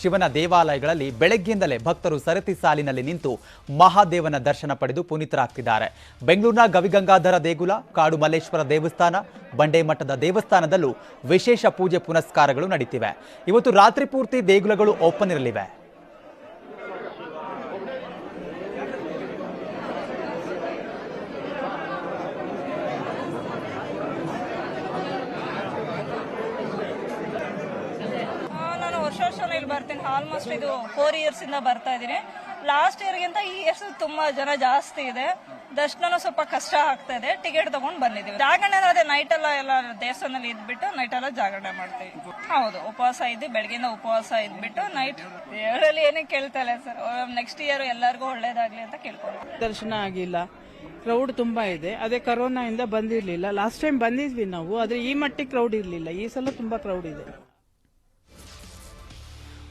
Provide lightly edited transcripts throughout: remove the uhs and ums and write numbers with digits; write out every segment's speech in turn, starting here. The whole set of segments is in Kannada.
ಶಿವನ ದೇವಾಲಯಗಳಲ್ಲಿ ಬೆಳಗ್ಗೆಯಿಂದಲೇ ಭಕ್ತರು ಸರತಿ ಸಾಲಿನಲ್ಲಿ ನಿಂತು ಮಹಾದೇವನ ದರ್ಶನ ಪಡೆದು ಪುನೀತರಾಗ್ತಿದ್ದಾರೆ. ಬೆಂಗಳೂರಿನ ಗವಿಗಂಗಾಧರ ದೇಗುಲ, ಕಾಡು ಮಲ್ಲೇಶ್ವರ ದೇವಸ್ಥಾನ, ಬಂಡೇಮಠದ ದೇವಸ್ಥಾನದಲ್ಲೂ ವಿಶೇಷ ಪೂಜೆ ಪುನಸ್ಕಾರಗಳು ನಡೀತಿವೆ. ಇವತ್ತು ರಾತ್ರಿ ಪೂರ್ತಿ ದೇಗುಲಗಳು ಓಪನ್ ಇರಲಿವೆ. ಇಲ್ಲಿ ಬರ್ತೀನಿ. ಆಲ್ಮೋಸ್ಟ್ ಇದು 4 years ಇಂದ ಬರ್ತಾ ಇದೀನಿ. ಲಾಸ್ಟ್ ಇಯರ್ಗಿಂತ ಈ ಇಯರ್ಸ್ ತುಂಬಾ ಜನ ಜಾಸ್ತಿ ಇದೆ. ದರ್ಶನ ಸ್ವಲ್ಪ ಕಷ್ಟ ಆಗ್ತಾ ಇದೆ. ಟಿಕೆಟ್ ತಗೊಂಡ್ ಬಂದಿದ್ದೀವಿ. ಜಾಗರಣೆ ಅದೇ ನೈಟ್ ಎಲ್ಲ ದೇವಸ್ಥಾನದಲ್ಲಿ ಇದ್ಬಿಟ್ಟು ನೈಟ್ ಎಲ್ಲ ಜಾಗರಣೆ ಮಾಡ್ತೀವಿ. ಹೌದು, ಉಪವಾಸ ಇದ್ದು ಬೆಳಗ್ಗೆಯಿಂದ ಉಪವಾಸ ಇದ್ಬಿಟ್ಟು ನೈಟ್ ಹೇಳಲ್ಲಿ ಏನೇ ಕೇಳ್ತಾ ಇಲ್ಲ ಸರ್. ನೆಕ್ಸ್ಟ್ ಇಯರ್ ಎಲ್ಲರಿಗೂ ಒಳ್ಳೇದಾಗ್ಲಿ ಅಂತ ಕೇಳ್ಕೊಂಡು. ದರ್ಶನ ಆಗಿಲ್ಲ, ಕ್ರೌಡ್ ತುಂಬಾ ಇದೆ. ಅದೇ ಕರೋನಾ ಇಂದ ಬಂದಿರ್ಲಿಲ್ಲ. ಲಾಸ್ಟ್ ಟೈಮ್ ಬಂದಿದ್ವಿ ನಾವು, ಆದ್ರೆ ಈ ಮಟ್ಟಿಗೆ ಕ್ರೌಡ್ ಇರ್ಲಿಲ್ಲ. ಈ ಸಲ ತುಂಬಾ ಕ್ರೌಡ್ ಇದೆ.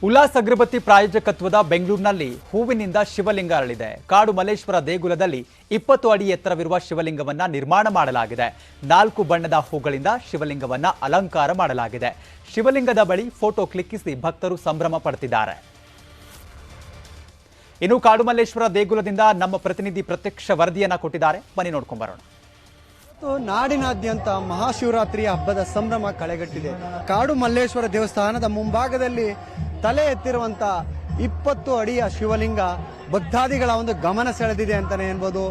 ಉಲ್ಲಾಸ್ ಅಗರಬತ್ತಿ ಪ್ರಾಯೋಜಕತ್ವದ ಬೆಂಗಳೂರಿನಲ್ಲಿ ಹೂವಿನಿಂದ ಶಿವಲಿಂಗ ಅರಳಿದೆ. ಕಾಡು ಮಲ್ಲೇಶ್ವರ ದೇಗುಲದಲ್ಲಿ 20 ಅಡಿ ಎತ್ತರವಿರುವ ಶಿವಲಿಂಗವನ್ನ ನಿರ್ಮಾಣ ಮಾಡಲಾಗಿದೆ. 4 ಬಣ್ಣದ ಹೂಗಳಿಂದ ಶಿವಲಿಂಗವನ್ನ ಅಲಂಕಾರ ಮಾಡಲಾಗಿದೆ. ಶಿವಲಿಂಗದ ಬಳಿ ಫೋಟೋ ಕ್ಲಿಕ್ಕಿಸಿ ಭಕ್ತರು ಸಂಭ್ರಮ ಪಡುತ್ತಿದ್ದಾರೆ. ಇನ್ನು ಕಾಡು ಮಲ್ಲೇಶ್ವರ ದೇಗುಲದಿಂದ ನಮ್ಮ ಪ್ರತಿನಿಧಿ ಪ್ರತ್ಯಕ್ಷ ವರದಿಯನ್ನ ಕೊಟ್ಟಿದ್ದಾರೆ. ಬನ್ನಿ ನೋಡ್ಕೊಂಡ್ ಬರೋಣ. ನಾಡಿನಾದ್ಯಂತ ಮಹಾಶಿವರಾತ್ರಿಯ ಹಬ್ಬದ ಸಂಭ್ರಮ ಕಳೆಗಟ್ಟಿದೆ. ಕಾಡು ಮಲ್ಲೇಶ್ವರ ದೇವಸ್ಥಾನದ ಮುಂಭಾಗದಲ್ಲಿ ತಲೆ ಎತ್ತಿರುವಂತ 20 ಅಡಿಯ ಶಿವಲಿಂಗ ಭಕ್ತಾದಿಗಳ ಒಂದು ಗಮನ ಸೆಳೆದಿದೆ ಅಂತಾನೆ ಅನ್ಬೋದು.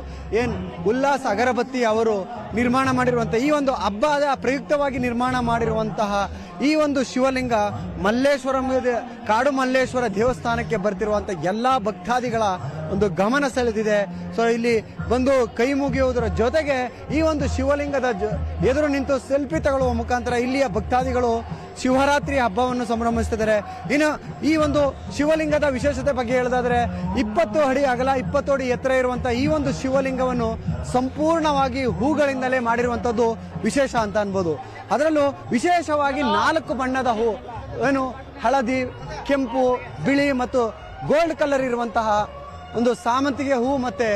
ಉಲ್ಲಾಸ್ ಅಗರಬತ್ತಿ ಅವರು ನಿರ್ಮಾಣ ಮಾಡಿರುವಂತಹ ಈ ಒಂದು ಹಬ್ಬದ ಪ್ರಯುಕ್ತವಾಗಿ ನಿರ್ಮಾಣ ಮಾಡಿರುವಂತಹ ಈ ಒಂದು ಶಿವಲಿಂಗ ಕಾಡು ಮಲ್ಲೇಶ್ವರ ದೇವಸ್ಥಾನಕ್ಕೆ ಬರ್ತಿರುವಂತಹ ಎಲ್ಲಾ ಭಕ್ತಾದಿಗಳ ಒಂದು ಗಮನ ಸೆಳೆದಿದೆ. ಸೊ ಇಲ್ಲಿ ಬಂದು ಕೈ ಮುಗಿಯುವುದರ ಜೊತೆಗೆ ಈ ಒಂದು ಶಿವಲಿಂಗದ ಎದುರು ನಿಂತು ಸೆಲ್ಫಿ ತಗೊಳ್ಳುವ ಮುಖಾಂತರ ಇಲ್ಲಿಯ ಭಕ್ತಾದಿಗಳು ಶಿವರಾತ್ರಿ ಹಬ್ಬವನ್ನು ಸಂಭ್ರಮಿಸುತ್ತಿದ್ದಾರೆ. ಇನ್ನು ಈ ಒಂದು ಶಿವಲಿಂಗದ ವಿಶೇಷತೆ ಬಗ್ಗೆ ಹೇಳೋದಾದ್ರೆ 20 ಅಡಿ ಅಗಲ 20 ಅಡಿ ಎತ್ತರ ಇರುವಂತಹ ಈ ಒಂದು ಶಿವಲಿಂಗವನ್ನು ಸಂಪೂರ್ಣವಾಗಿ ಹೂಗಳಿಂದಲೇ ಮಾಡಿರುವಂತದ್ದು ವಿಶೇಷ ಅಂತ ಅನ್ಬೋದು. ಅದರಲ್ಲೂ ವಿಶೇಷವಾಗಿ 4 ಬಣ್ಣದ ಹೂ, ಹಳದಿ, ಕೆಂಪು, ಬಿಳಿ ಮತ್ತು ಗೋಲ್ಡ್ ಕಲರ್ ಇರುವಂತಹ ಒಂದು ಸಾಮಂತಿಗೆ ಹೂ ಮತ್ತೆ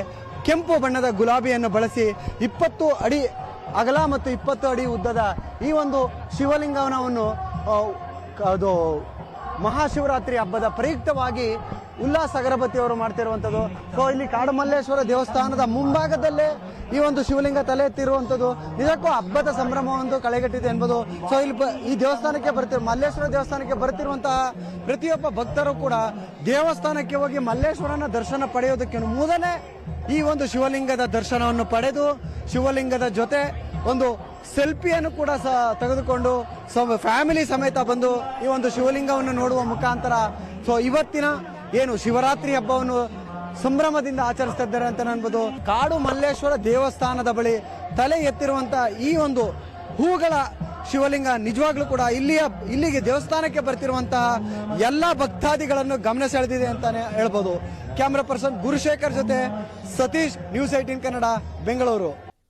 ಕೆಂಪು ಬಣ್ಣದ ಗುಲಾಬಿಯನ್ನು ಬಳಸಿ 20 ಅಡಿ ಅಗಲ ಮತ್ತು 20 ಅಡಿ ಉದ್ದದ ಈ ಒಂದು ಶಿವಲಿಂಗವನ್ನು ಅದು ಮಹಾಶಿವರಾತ್ರಿ ಹಬ್ಬದ ಪ್ರಯುಕ್ತವಾಗಿ ಉಲ್ಲಾಸ್ ಅಗರಬತ್ತಿ ಅವರು ಮಾಡ್ತಿರುವಂಥದ್ದು. ಸೊ ಇಲ್ಲಿ ಕಾಡು ಮಲ್ಲೇಶ್ವರ ದೇವಸ್ಥಾನದ ಮುಂಭಾಗದಲ್ಲೇ ಈ ಒಂದು ಶಿವಲಿಂಗ ತಲೆ ಎತ್ತಿರುವಂಥದ್ದು ನಿಜಕ್ಕೂ ಹಬ್ಬದ ಸಂಭ್ರಮವನ್ನು ಕಳೆಗಟ್ಟಿದೆ ಎನ್ಬೋದು. ಸೊ ಇಲ್ಲಿ ಈ ದೇವಸ್ಥಾನಕ್ಕೆ ಮಲ್ಲೇಶ್ವರ ದೇವಸ್ಥಾನಕ್ಕೆ ಬರ್ತಿರುವಂತಹ ಪ್ರತಿಯೊಬ್ಬ ಭಕ್ತರು ಕೂಡ ದೇವಸ್ಥಾನಕ್ಕೆ ಹೋಗಿ ಮಲ್ಲೇಶ್ವರನ ದರ್ಶನ ಪಡೆಯೋದಕ್ಕೆ ಮೊದಲೇ ಈ ಒಂದು ಶಿವಲಿಂಗದ ದರ್ಶನವನ್ನು ಪಡೆದು ಶಿವಲಿಂಗದ ಜೊತೆ ಒಂದು ಸೆಲ್ಫಿಯನ್ನು ಕೂಡ ತೆಗೆದುಕೊಂಡು ಫ್ಯಾಮಿಲಿ ಸಮೇತ ಬಂದು ಈ ಒಂದು ಶಿವಲಿಂಗವನ್ನು ನೋಡುವ ಮುಖಾಂತರ ಸೊ ಇವತ್ತಿನ ಶಿವರಾತ್ರಿ ಹಬ್ಬವನ್ನು ಸಂಭ್ರಮದಿಂದ ಆಚರಿಸ್ತಾ ಇದ್ದಾರೆ ಅಂತ ಅನ್ಬೋದು. ಕಾಡು ಮಲ್ಲೇಶ್ವರ ದೇವಸ್ಥಾನದ ಬಳಿ ತಲೆ ಎತ್ತಿರುವಂತಹ ಈ ಒಂದು ಹೂಗಳ ಶಿವಲಿಂಗ ನಿಜವಾಗ್ಲೂ ಕೂಡ ಇಲ್ಲಿಗೆ ದೇವಸ್ಥಾನಕ್ಕೆ ಬರ್ತಿರುವಂತಹ ಎಲ್ಲಾ ಭಕ್ತಾದಿಗಳನ್ನು ಗಮನ ಸೆಳೆದಿದೆ ಅಂತಾನೆ ಹೇಳ್ಬೋದು. ಕ್ಯಾಮ್ರಾ ಪರ್ಸನ್ ಗುರುಶೇಖರ್ ಜೊತೆ ಸತೀಶ್, ನ್ಯೂಸ್ 18 ಕನ್ನಡ, ಬೆಂಗಳೂರು.